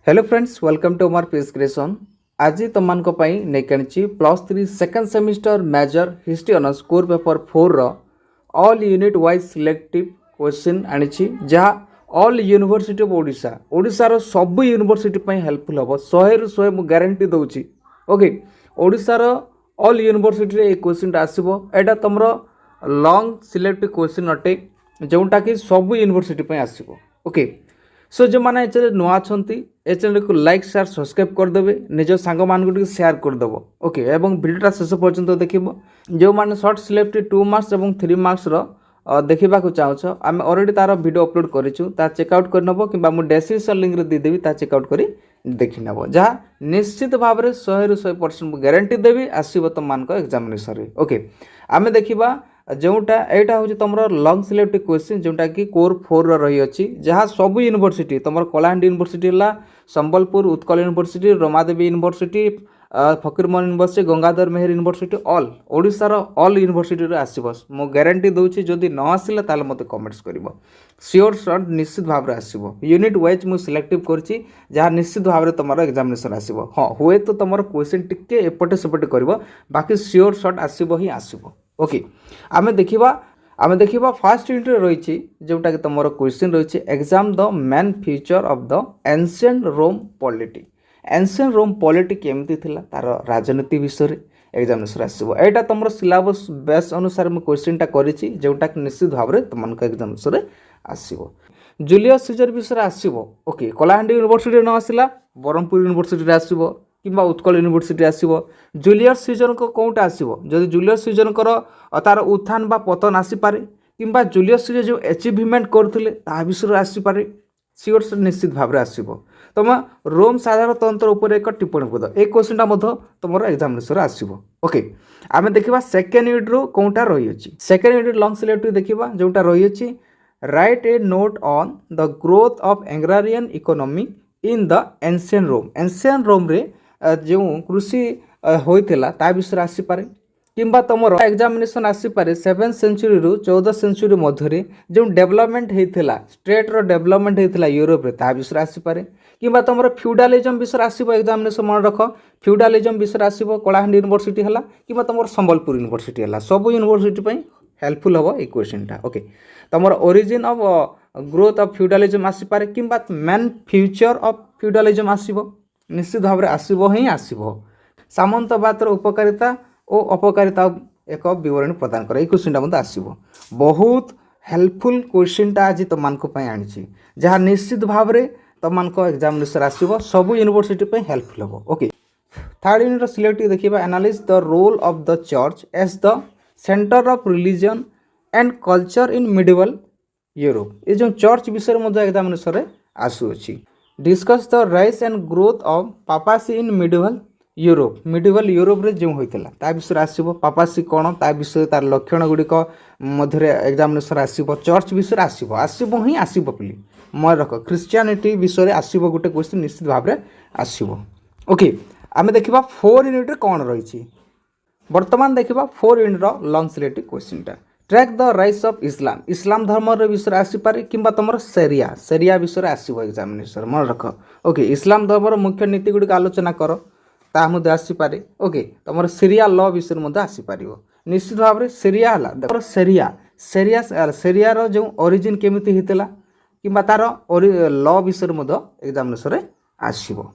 Hello friends welcome to Amar peace creation. आज तुम नहीं +3 second semester major history honours core paper 4 all unit wise selective question आनी जहाँ all university of Odisha ओडिशार सब यूनिवर्सिटी हेल्पफुल हम 100 ରୁ 100 मुझे गारंटी दूची। ओके ओडिशार ऑल यूनिवर्सिटी ये क्वेश्चन आसो यहाँ तुम लॉन्ग सिलेक्टिव क्वेश्चन अटे जोटा कि सब यूनिवर्सिटी आसो। ओके सो जो मैंने ये नुआ अच्छा ए चैनल को लाइक शेयर सब्सक्राइब करदे निज सांग मान शेयर करदेव। ओके एवं भिडियोटा शेष पर्यंत देख जो मैंने सर्ट सिलेक्ट 2 मार्क्स और 3 मार्क्स देखा चाहूँ आम अलरेडी तार वीडियो अपलोड करूँ चेकआउट करनब कि डेस्क्रिप्शन लिंक देदेवी चेकआउट कर देखी नब जहाँ निश्चित भाव में 100 ରୁ 100% गारंटी देवी आसो तुम मान एग्जामिनेशन। ओके आम देखा जोटा यहाँ हूँ तुम लॉन्ग सिलेक्टिव क्वेश्चन जोटा कि कोर 4 रही अच्छी जहाँ सब यूनिवर्सिटी तुम कलाहांडी यूनिवर्सिटी है Sambalpur Utkal university Ramadevi university Fakirmohan university Gangadhar Meher university all ओडिशार ऑल यूनिवर्सिटी आसो मो गारंटी दूसरी जदि न आसिला ताल मते कमेंट्स करिवो श्योर शॉर्ट निश्चित भाव में आसो यूनिट वाइज मुझे सिलेक्टिव करछि जहाँ निश्चित भाव में तुम एग्जामिनेशन आसो। हाँ हुए तो तुम क्वेश्चन टिके एपटे सेपटे कर बाकी श्योर शॉर्ट आसो ही आसो। ओके आम देखा फास्ट यूनिट रही जोटा कि तुम क्वेश्चन रही exam the main future of the ancient Rome polity. Ancient Rome polity केमती थिला तार राजनीति विषय एग्जामिनेशन आसो यहाँ तुम सिलेबस बेस अनुसार मुझे क्वेश्चनटा करिछि जोटा कि निश्चित भाव में तुम एग्जामिनेशन आसो। जूलियस सीजर विषय आसो। ओके कलाहांडी यूनिवर्सिटी न आसला ब्रह्मपुर यूनिवर्सिटी आसो कि उत्कल यूनिवर्सिटी आसो। जूलियस सीजर को कौटा आसो जदि जूलियस सीजर तार उत्थान बा पतन आसीपे कि जूलियस सीजर जो अचिवमेंट करते ता विषय आसीपे सियोर से निश्चित भाव में आसो। तुम रोम साधारणतंत्र उपर एक टिप्पणी पद ए क्वेश्चन तुम एग्जामिनेशन आसो। ओके आम देखा सेकेंड यूनिट रू कौटा रही अच्छी सेकेंड यूनिट लॉन्ग सिलेक्टिव देखा जोटा रही अच्छी write a note on the growth of agrarian economy in the ancient Rome. Ancient Rome रे जो कृषि होता ता विषय आसीपे कि तुम एग्जामिनेशन आसीपे 7th सेंचुरी रू 14th सेंचुरी मध्य जो डेवलपमेंट होता स्टेट्र डेवलपमेंट होता यूरोप ता विषय आसीपे कि तुम फ्यूडालिज्म विषय आसो एग्जामिनेशन मन रख फ्यूडालिज्म विषय आसो कलाहांडी यूनिवर्सिटी है कि तुम संबलपुर यूनिवर्सिटी है सब यूनिवर्सिटी हेल्पफुल हम ये क्वेश्चनटा। ओके तुम ओरिजिन ऑफ ग्रोथ ऑफ फ्यूडालिज्म आसीपे कि मेन फ्यूचर ऑफ फ्यूडालिज्म आसो निश्चित भाव में आसो ही आसो। सामंतवादर उपकारिता और अपकारिता एक विवरण प्रदान कर क्वेश्चनटा मतलब आसो बहुत हेल्पफुल क्वेश्चनटा आज तुम आनी जहाँ निश्चित भाव में तुम एग्जामिनेशन आसो सब यूनिवर्सिटी हेल्पफुल हम। ओके थर्ड यूनिट सिलेक्टिव देखा analyse the role of the church as the centre of religion and culture in medieval Europe ये जो चर्च विषय में एग्जामिनेशन आसूँ। Discuss the rise and growth of papacy in medieval Europe रे जो होता ता विषय आसो पापासी कौन ता विषय तार लक्षण गुड़िक मध्य एग्जामिनेशन आसो चर्च विषय आसो ही आसो बोली मन रख क्रिश्चियनिटी विषय आसो गोटे क्वेश्चन निश्चित भाव में आसो। ओके आम देखा 4 यूनिट कौन रही बर्तमान देखा 4 यूनिट लॉन्ग सिलेक्टिव क्वेश्चनटा track the rise of Islam Islam धर्म विषय आसीपे कि तुम सेरिया विषय आसो एग्जामिनेशन मन रख। ओके इस्लाम धर्म मुख्य नीति गुड़िक आलोचना कर ता मुझे आसीपे। ओके तुम सीरिया लॉ विषय आसीपर निश्चित भाव में सीरिया है सेरिया जो ओरिजिन केमिति होता कि तार लॉ विषय एग्जामिनेशन आसो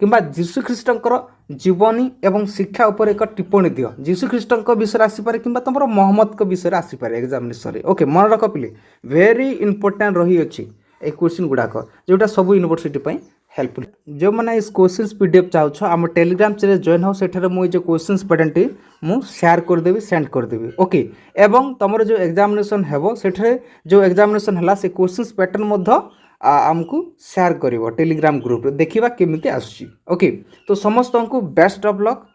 कि जीशु ख्रीष्टर जीवनी एवं शिक्षा उपर एक टिप्पणी दियो जीशु ख्रीष्टर विषय आसीपे कि तुम मोहम्मद को विषय आसीपे एग्जामिनेशन। ओके मन रख पिले वेरी इंपोर्टेंट रही अच्छी ये क्वेश्चन गुड़ाक जोटा सब यूनिवर्सिटी हेल्पफुल जो मैंने इस क्वेश्चन पीडीएफ चाहो आम टेलीग्राम चैनल जॉइन हो सेठारे मुझे जो क्वेश्चन पैटर्न मुझे शेयर करदेवी सेंड करदेवी। ओके एवं तुम जो एग्जामिनेशन हेबो सेठारे जो एग्जामिनेशन है से क्वेश्चन पैटर्न आमको शेयर कर टेलीग्राम ग्रुप देखा केमी आसूँ। ओके तो समस्त को बेस्ट ऑफ लक